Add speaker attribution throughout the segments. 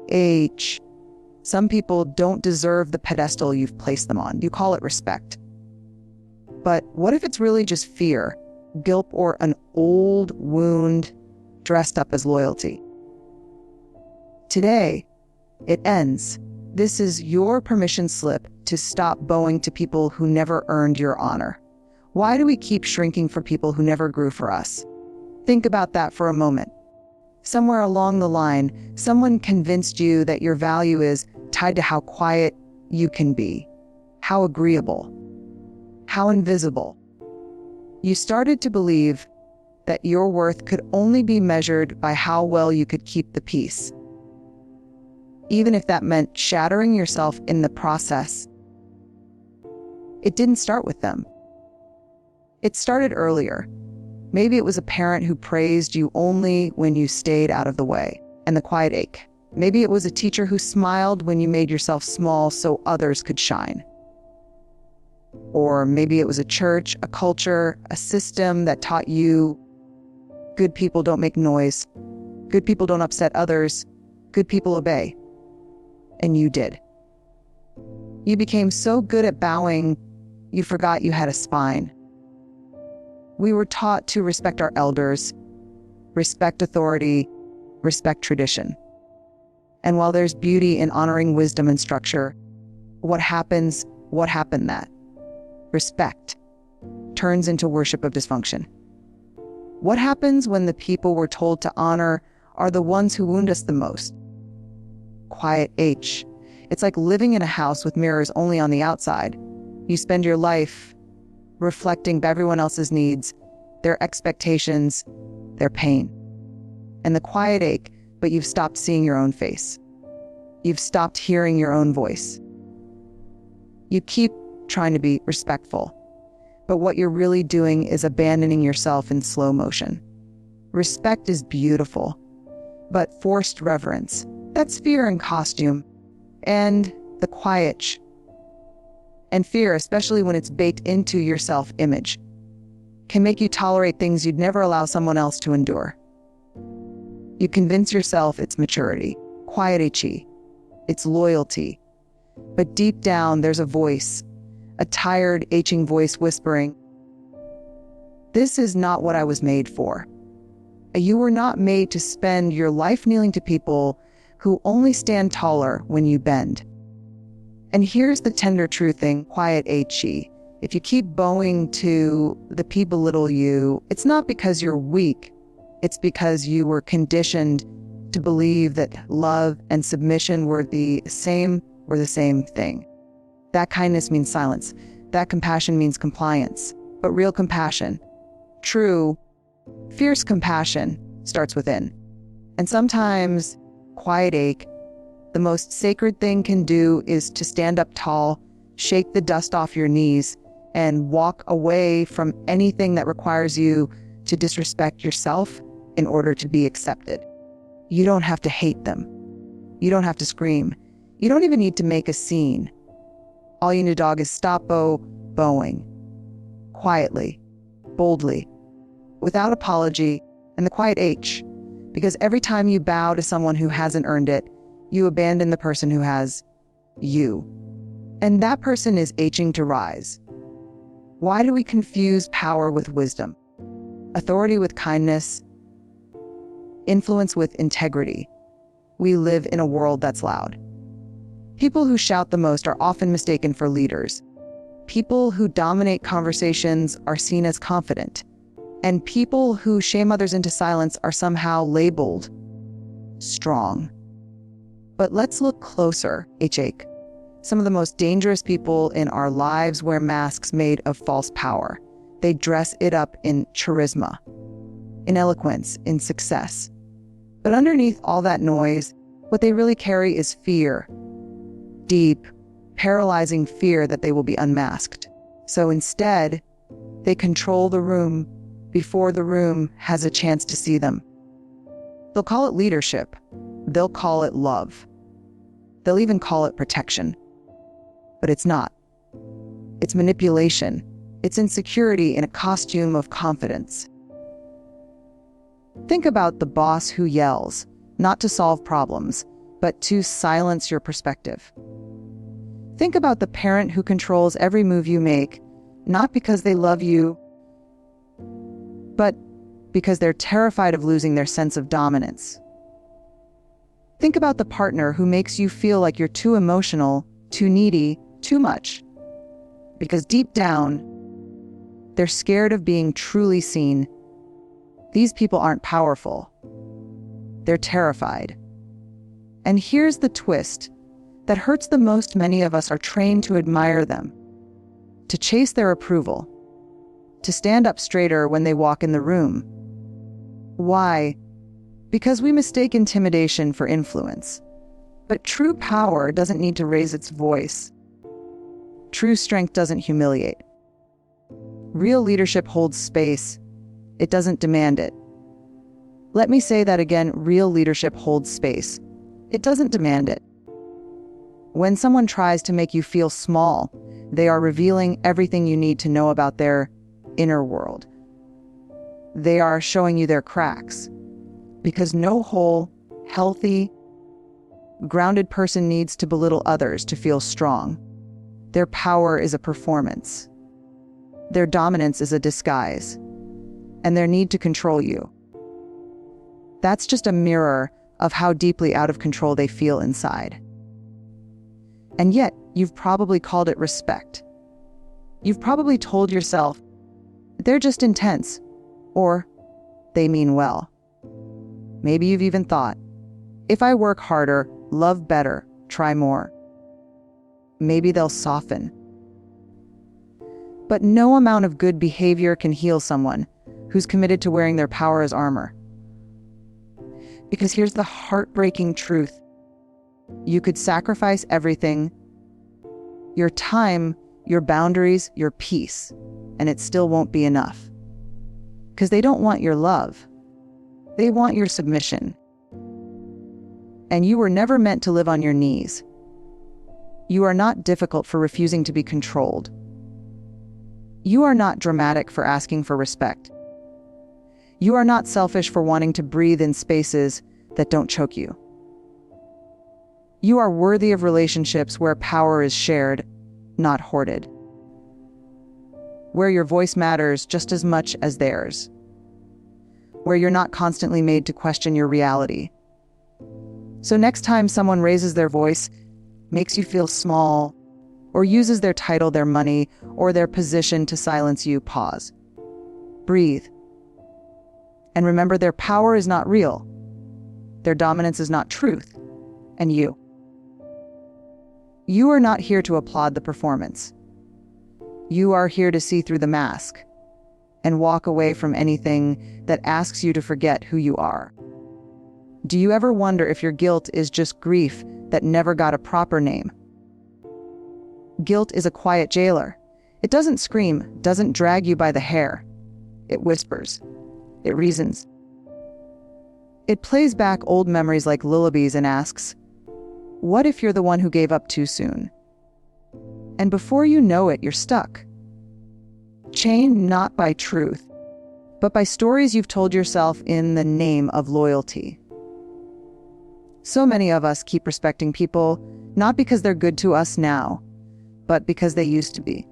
Speaker 1: H. Some people don't deserve the pedestal you've placed them on. You call it respect. But what if it's really just fear, guilt, or an old wound dressed up as loyalty? Today, it ends. This is your permission slip to stop bowing to people who never earned your honor. Why do we keep shrinking for people who never grew for us? Think about that for a moment. Somewhere along the line, someone convinced you that your value is tied to how quiet you can be, how agreeable, how invisible. You started to believe that your worth could only be measured by how well you could keep the peace, even if that meant shattering yourself in the process. It didn't start with them. It started earlier. Maybe it was a parent who praised you only when you stayed out of the way, and the quiet ache. Maybe it was a teacher who smiled when you made yourself small so others could shine. Or maybe it was a church, a culture, a system that taught you good people don't make noise, good people don't upset others, good people obey. And you did. You became so good at bowing, you forgot you had a spine. We were taught to respect our elders, respect authority, respect tradition. And while there's beauty in honoring wisdom and structure, what happened that? Respect turns into worship of dysfunction. What happens when the people we're told to honor are the ones who wound us the most? Quiet H. It's like living in a house with mirrors only on the outside. You spend your life reflecting everyone else's needs, their expectations, their pain. And the quiet ache, but you've stopped seeing your own face. You've stopped hearing your own voice. You keep trying to be respectful, but what you're really doing is abandoning yourself in slow motion. Respect is beautiful, but forced reverence, that's fear in costume. And the quiet sh. And fear, especially when it's baked into your self-image, can make you tolerate things you'd never allow someone else to endure. You convince yourself it's maturity, quiet HE, it's loyalty. But deep down, there's a voice, a tired, aching voice whispering, "This is not what I was made for." You were not made to spend your life kneeling to people who only stand taller when you bend. And here's the tender truthing, quiet HE. If you keep bowing to the people belittle you, it's not because you're weak. It's because you were conditioned to believe that love and submission were the same thing. That kindness means silence. That compassion means compliance. But real compassion, true, fierce compassion, starts within. And sometimes, quiet ache, the most sacred thing can do is to stand up tall, shake the dust off your knees, and walk away from anything that requires you to disrespect yourself in order to be accepted. You don't have to hate them. You don't have to scream. You don't even need to make a scene. All you need, dog, is stop bowing. Quietly, boldly, without apology, and the quiet H. Because every time you bow to someone who hasn't earned it, you abandon the person who has you. And that person is aching to rise. Why do we confuse power with wisdom? Authority with kindness? Influence with integrity? We live in a world that's loud. People who shout the most are often mistaken for leaders. People who dominate conversations are seen as confident. And people who shame others into silence are somehow labeled strong. But let's look closer, H-Ache. Some of the most dangerous people in our lives wear masks made of false power. They dress it up in charisma, in eloquence, in success. But underneath all that noise, what they really carry is fear. Deep, paralyzing fear that they will be unmasked. So instead, they control the room before the room has a chance to see them. They'll call it leadership. They'll call it love. They'll even call it protection. But it's not. It's manipulation. It's insecurity in a costume of confidence. Think about the boss who yells, not to solve problems, but to silence your perspective. Think about the parent who controls every move you make, not because they love you, but because they're terrified of losing their sense of dominance. Think about the partner who makes you feel like you're too emotional, too needy, too much. Because deep down, they're scared of being truly seen. These people aren't powerful. They're terrified. And here's the twist that hurts the most: many of us are trained to admire them, to chase their approval, to stand up straighter when they walk in the room. Why? Because we mistake intimidation for influence. But true power doesn't need to raise its voice. True strength doesn't humiliate. Real leadership holds space. It doesn't demand it. Let me say that again. Real leadership holds space. It doesn't demand it. When someone tries to make you feel small, they are revealing everything you need to know about their inner world. They are showing you their cracks. Because no whole, healthy, grounded person needs to belittle others to feel strong. Their power is a performance. Their dominance is a disguise. And their need to control you. That's just a mirror of how deeply out of control they feel inside. And yet, you've probably called it respect. You've probably told yourself, they're just intense, or they mean well. Maybe you've even thought, if I work harder, love better, try more, maybe they'll soften. But no amount of good behavior can heal someone who's committed to wearing their power as armor. Because here's the heartbreaking truth. You could sacrifice everything, your time, your boundaries, your peace, and it still won't be enough. Because they don't want your love. They want your submission. And you were never meant to live on your knees. You are not difficult for refusing to be controlled. You are not dramatic for asking for respect. You are not selfish for wanting to breathe in spaces that don't choke you. You are worthy of relationships where power is shared, not hoarded. Where your voice matters just as much as theirs. Where you're not constantly made to question your reality. So next time someone raises their voice, makes you feel small, or uses their title, their money, or their position to silence you, pause. Breathe. And remember, their power is not real. Their dominance is not truth. And you are not here to applaud the performance. You are here to see through the mask and walk away from anything that asks you to forget who you are. Do you ever wonder if your guilt is just grief that never got a proper name? Guilt is a quiet jailer. It doesn't scream, doesn't drag you by the hair. It whispers. It reasons. It plays back old memories like lullabies and asks, what if you're the one who gave up too soon? And before you know it, you're stuck. Chained not by truth, but by stories you've told yourself in the name of loyalty. So many of us keep respecting people, not because they're good to us now, but because they used to be.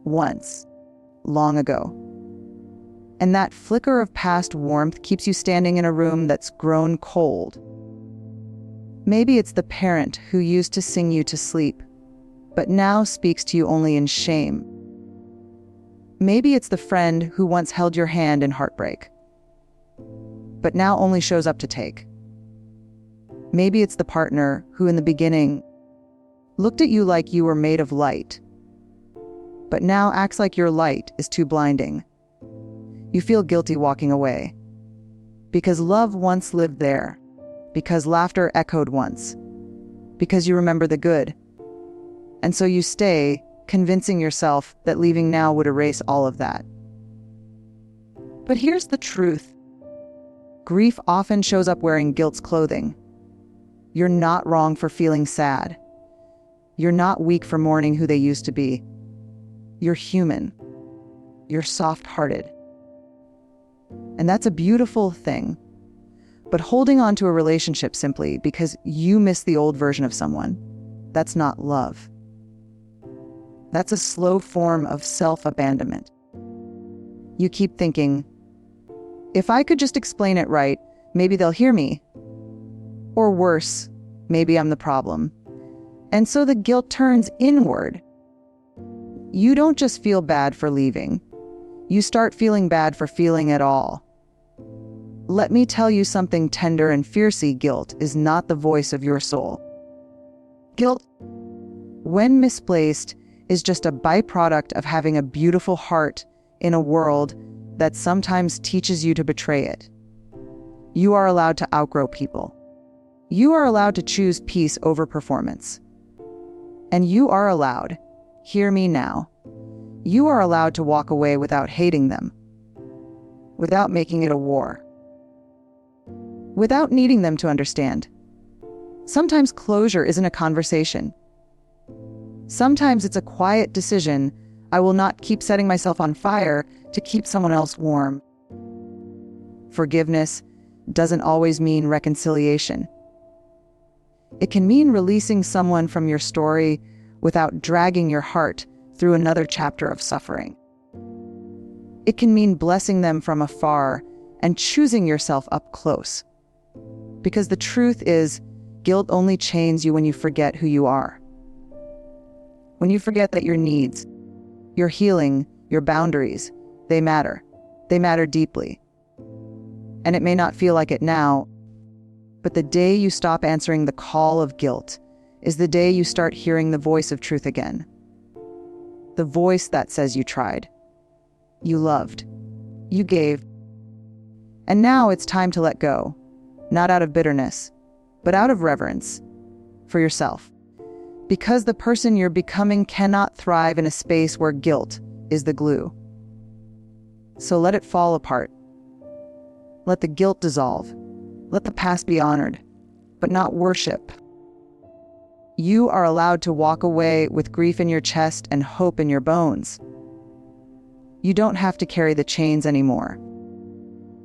Speaker 1: Once. Long ago. And that flicker of past warmth keeps you standing in a room that's grown cold. Maybe it's the parent who used to sing you to sleep, but now speaks to you only in shame. Maybe it's the friend who once held your hand in heartbreak, but now only shows up to take. Maybe it's the partner who in the beginning looked at you like you were made of light, but now acts like your light is too blinding. You feel guilty walking away, because love once lived there, because laughter echoed once, because you remember the good. And so you stay, convincing yourself that leaving now would erase all of that. But here's the truth. Grief often shows up wearing guilt's clothing. You're not wrong for feeling sad. You're not weak for mourning who they used to be. You're human. You're soft-hearted. And that's a beautiful thing. But holding on to a relationship simply because you miss the old version of someone, that's not love. That's a slow form of self-abandonment. You keep thinking, if I could just explain it right, maybe they'll hear me. Or worse, maybe I'm the problem. And so the guilt turns inward. You don't just feel bad for leaving. You start feeling bad for feeling at all. Let me tell you something tender and fiercey. Guilt is not the voice of your soul. Guilt, when misplaced, is just a byproduct of having a beautiful heart in a world that sometimes teaches you to betray it. You are allowed to outgrow people. You are allowed to choose peace over performance. And you are allowed, hear me now, you are allowed to walk away without hating them, without making it a war, without needing them to understand. Sometimes closure isn't a conversation. Sometimes it's a quiet decision. I will not keep setting myself on fire to keep someone else warm. Forgiveness doesn't always mean reconciliation. It can mean releasing someone from your story without dragging your heart through another chapter of suffering. It can mean blessing them from afar and choosing yourself up close. Because the truth is, guilt only chains you when you forget who you are. When you forget that your needs, your healing, your boundaries, they matter. They matter deeply. And it may not feel like it now, but the day you stop answering the call of guilt is the day you start hearing the voice of truth again. The voice that says you tried, you loved, you gave. And now it's time to let go, not out of bitterness, but out of reverence for yourself. Because the person you're becoming cannot thrive in a space where guilt is the glue. So let it fall apart. Let the guilt dissolve. Let the past be honored, but not worship. You are allowed to walk away with grief in your chest and hope in your bones. You don't have to carry the chains anymore.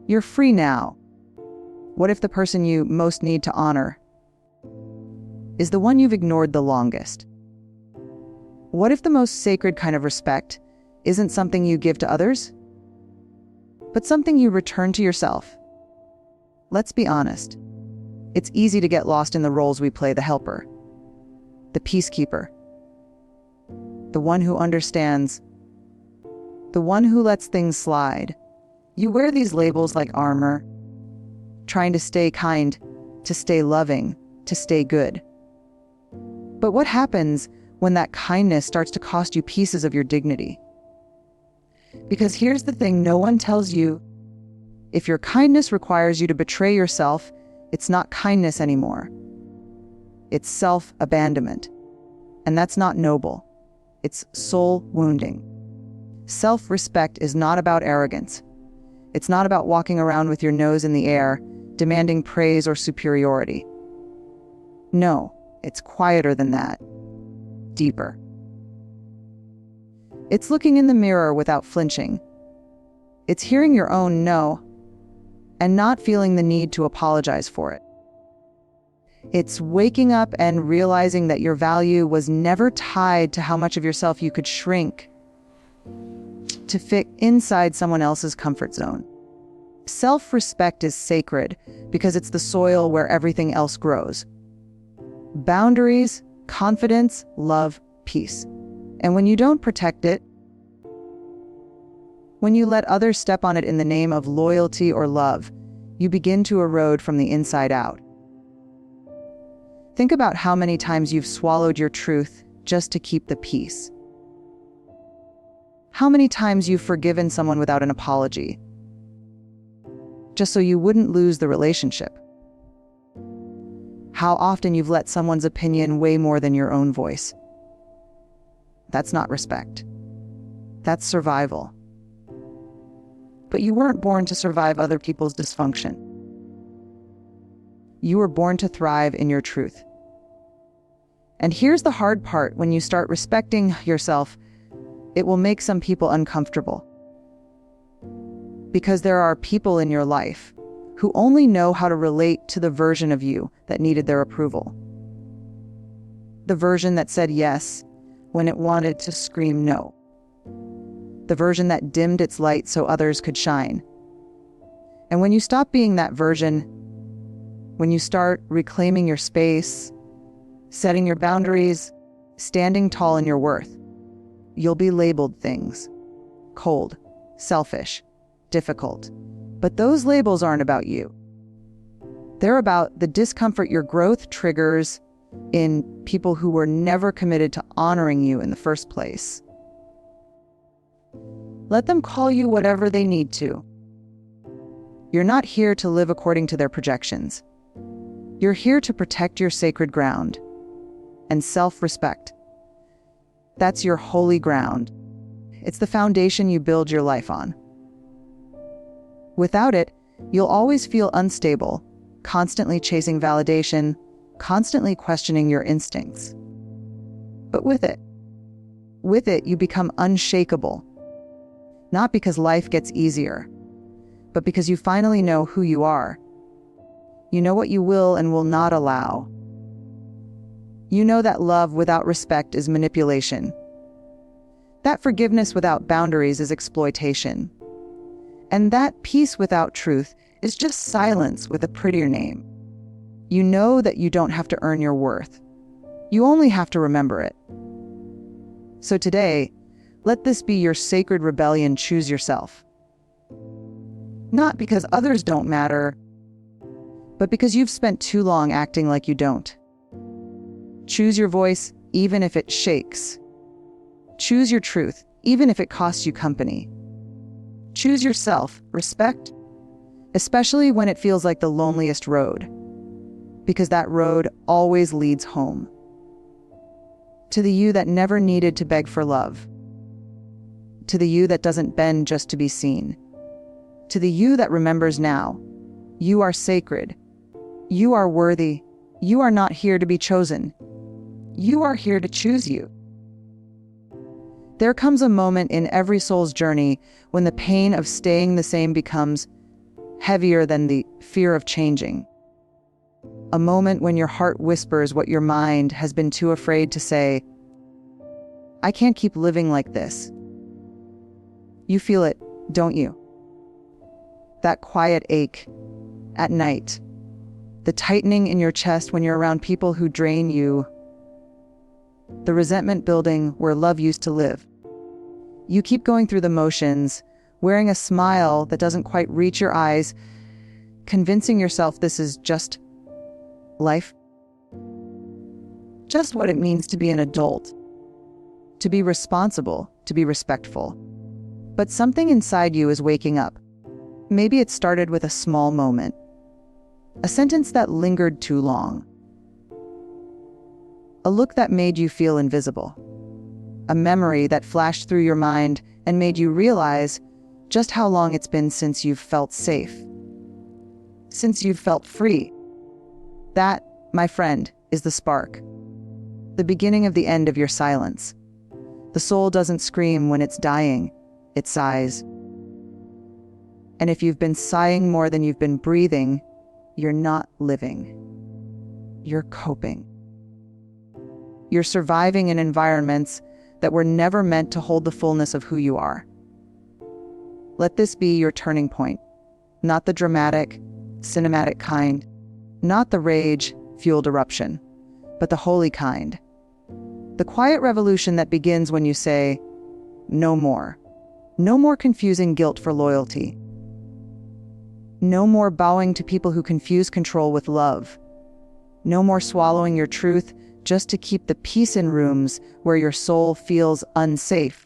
Speaker 1: You're free now. What if the person you most need to honor is the one you've ignored the longest? What if the most sacred kind of respect isn't something you give to others, but something you return to yourself? Let's be honest. It's easy to get lost in the roles we play: the helper, the peacekeeper, the one who understands, the one who lets things slide. You wear these labels like armor, trying to stay kind, to stay loving, to stay good. But what happens when that kindness starts to cost you pieces of your dignity? Because here's the thing no one tells you. If your kindness requires you to betray yourself, it's not kindness anymore. It's self-abandonment. And that's not noble. It's soul-wounding. Self-respect is not about arrogance. It's not about walking around with your nose in the air, demanding praise or superiority. No, it's quieter than that. Deeper. It's looking in the mirror without flinching. It's hearing your own no and not feeling the need to apologize for it. It's waking up and realizing that your value was never tied to how much of yourself you could shrink to fit inside someone else's comfort zone. Self-respect is sacred because it's the soil where everything else grows. Boundaries, confidence, love, peace. And when you don't protect it, when you let others step on it in the name of loyalty or love, you begin to erode from the inside out. Think about how many times you've swallowed your truth just to keep the peace. How many times you've forgiven someone without an apology, just so you wouldn't lose the relationship. How often you've let someone's opinion weigh more than your own voice. That's not respect. That's survival. But you weren't born to survive other people's dysfunction. You were born to thrive in your truth. And here's the hard part: when you start respecting yourself, it will make some people uncomfortable. Because there are people in your life who only know how to relate to the version of you that needed their approval. The version that said yes when it wanted to scream no. The version that dimmed its light so others could shine. And when you stop being that version, when you start reclaiming your space, setting your boundaries, standing tall in your worth, you'll be labeled things. Cold, selfish, difficult. But those labels aren't about you. They're about the discomfort your growth triggers in people who were never committed to honoring you in the first place. Let them call you whatever they need to. You're not here to live according to their projections. You're here to protect your sacred ground and self-respect. That's your holy ground. It's the foundation you build your life on. Without it, you'll always feel unstable, constantly chasing validation, constantly questioning your instincts. But with it, you become unshakable. Not because life gets easier, but because you finally know who you are. You know what you will and will not allow. You know that love without respect is manipulation. That forgiveness without boundaries is exploitation. And that peace without truth is just silence with a prettier name. You know that you don't have to earn your worth. You only have to remember it. So today, let this be your sacred rebellion. Choose yourself. Not because others don't matter, but because you've spent too long acting like you don't. Choose your voice, even if it shakes. Choose your truth, even if it costs you company. Choose yourself, respect, especially when it feels like the loneliest road, because that road always leads home. To the you that never needed to beg for love. To the you that doesn't bend just to be seen. To the you that remembers now. You are sacred. You are worthy. You are not here to be chosen. You are here to choose you. There comes a moment in every soul's journey when the pain of staying the same becomes heavier than the fear of changing. A moment when your heart whispers what your mind has been too afraid to say. I can't keep living like this. You feel it, don't you? That quiet ache at night. The tightening in your chest when you're around people who drain you. The resentment building where love used to live. You keep going through the motions, wearing a smile that doesn't quite reach your eyes, convincing yourself this is just life. Just what it means to be an adult. To be responsible, to be respectful. But something inside you is waking up. Maybe it started with a small moment. A sentence that lingered too long. A look that made you feel invisible. A memory that flashed through your mind and made you realize just how long it's been since you've felt safe. Since you've felt free. That, my friend, is the spark. The beginning of the end of your silence. The soul doesn't scream when it's dying, it sighs. And if you've been sighing more than you've been breathing, you're not living. You're coping. You're surviving in environments that were never meant to hold the fullness of who you are. Let this be your turning point. Not the dramatic, cinematic kind. Not the rage-fueled eruption, but the holy kind. The quiet revolution that begins when you say, no more. No more confusing guilt for loyalty. No more bowing to people who confuse control with love. No more swallowing your truth just to keep the peace in rooms where your soul feels unsafe.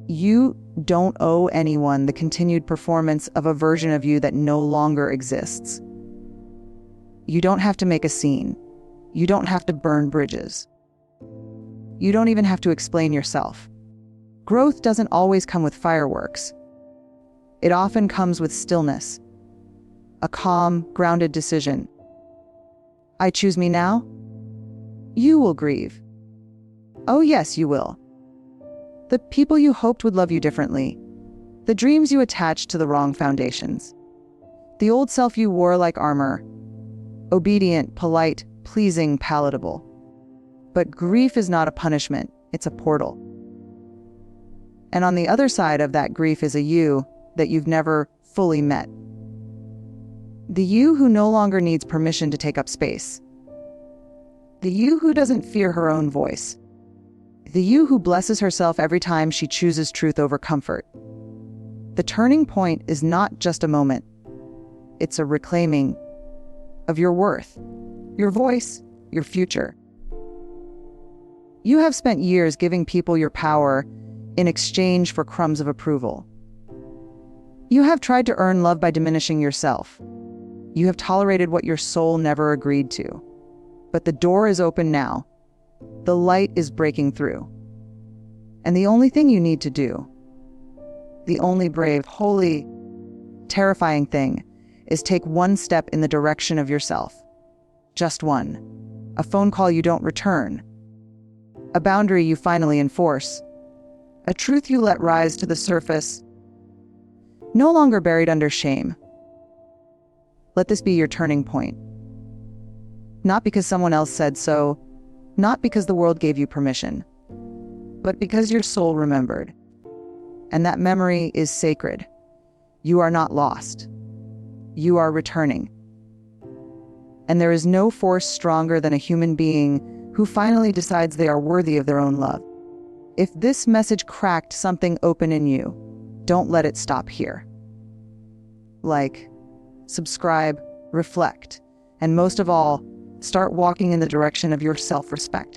Speaker 1: You don't owe anyone the continued performance of a version of you that no longer exists. You don't have to make a scene. You don't have to burn bridges. You don't even have to explain yourself. Growth doesn't always come with fireworks. It often comes with stillness. A calm, grounded decision. I choose me now? You will grieve. Oh yes, you will. The people you hoped would love you differently. The dreams you attached to the wrong foundations. The old self you wore like armor. Obedient, polite, pleasing, palatable. But grief is not a punishment, it's a portal. And on the other side of that grief is a you that you've never fully met. The you who no longer needs permission to take up space. The you who doesn't fear her own voice. The you who blesses herself every time she chooses truth over comfort. The turning point is not just a moment. It's a reclaiming of your worth, your voice, your future. You have spent years giving people your power in exchange for crumbs of approval. You have tried to earn love by diminishing yourself. You have tolerated what your soul never agreed to. But the door is open now. The light is breaking through. And the only thing you need to do, the only brave, holy, terrifying thing, is take one step in the direction of yourself. Just one. A phone call you don't return. A boundary you finally enforce. A truth you let rise to the surface, no longer buried under shame. Let this be your turning point. Not because someone else said so, not because the world gave you permission, but because your soul remembered. And that memory is sacred. You are not lost. You are returning. And there is no force stronger than a human being who finally decides they are worthy of their own love. If this message cracked something open in you, don't let it stop here. Like, subscribe, reflect, and most of all, start walking in the direction of your self-respect.